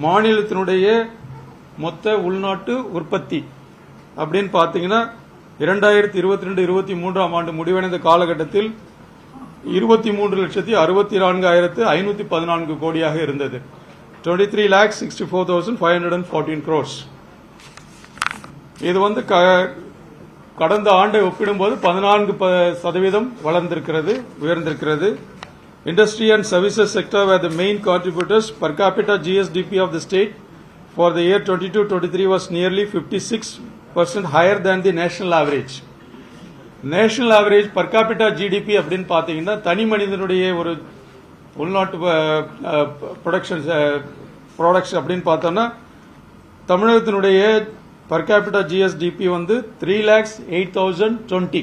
மாநிலத்தினுடைய மொத்த உள்நாட்டு உற்பத்தி அப்படின்னு பார்த்தீங்கன்னா 2022-23 ஆண்டு முடிவடைந்த காலகட்டத்தில் 23,64,514 கோடியாக இருந்தது. 23,64,514 crores. இது கடந்த ஆண்டை ஒப்பிடும்போது 14% வளர்ந்திருக்கிறது, உயர்ந்திருக்கிறது. Industry and services sector were the main contributors. Per capita GSDP of the state for the year 22-23 was nearly 56% higher than the national average. National average per capita GDP அப்படின்னு பார்த்தீங்கன்னா தனி மனிதனுடைய ஒரு உள்நாட்டு ப்ராடக்ட்ஸ் அப்படின்னு பார்த்தோம்னா தமிழகத்தினுடைய per capita GSDP 3,08,020,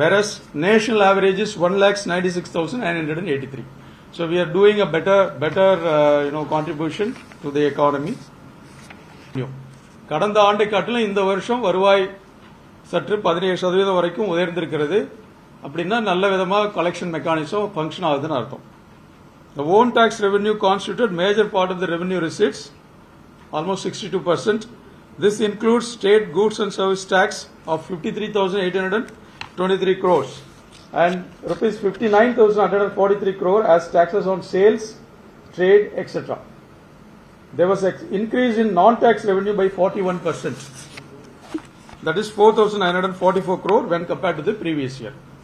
whereas national average is 1,96,983. So we are doing a better contribution to the economy. கடந்த ஆண்டை காட்டிலும் இந்த வருஷம் வருவாய் சற்று 17% வரைக்கும் உயர்ந்திருக்கிறது. அப்படின்னா நல்ல விதமாக கலெக்ஷன் மெக்கானிசம் ஃபங்க்ஷன் ஆகுதுன்னு அர்த்தம். The own tax revenue constituted major part of the revenue receipts, almost 62%. This includes state goods and service tax of 53,823 crores and rupees 59,143 crore as taxes on sales, trade, etc. There was an increase in non-tax revenue by 41%. That is 4,944 crore when compared to the previous year.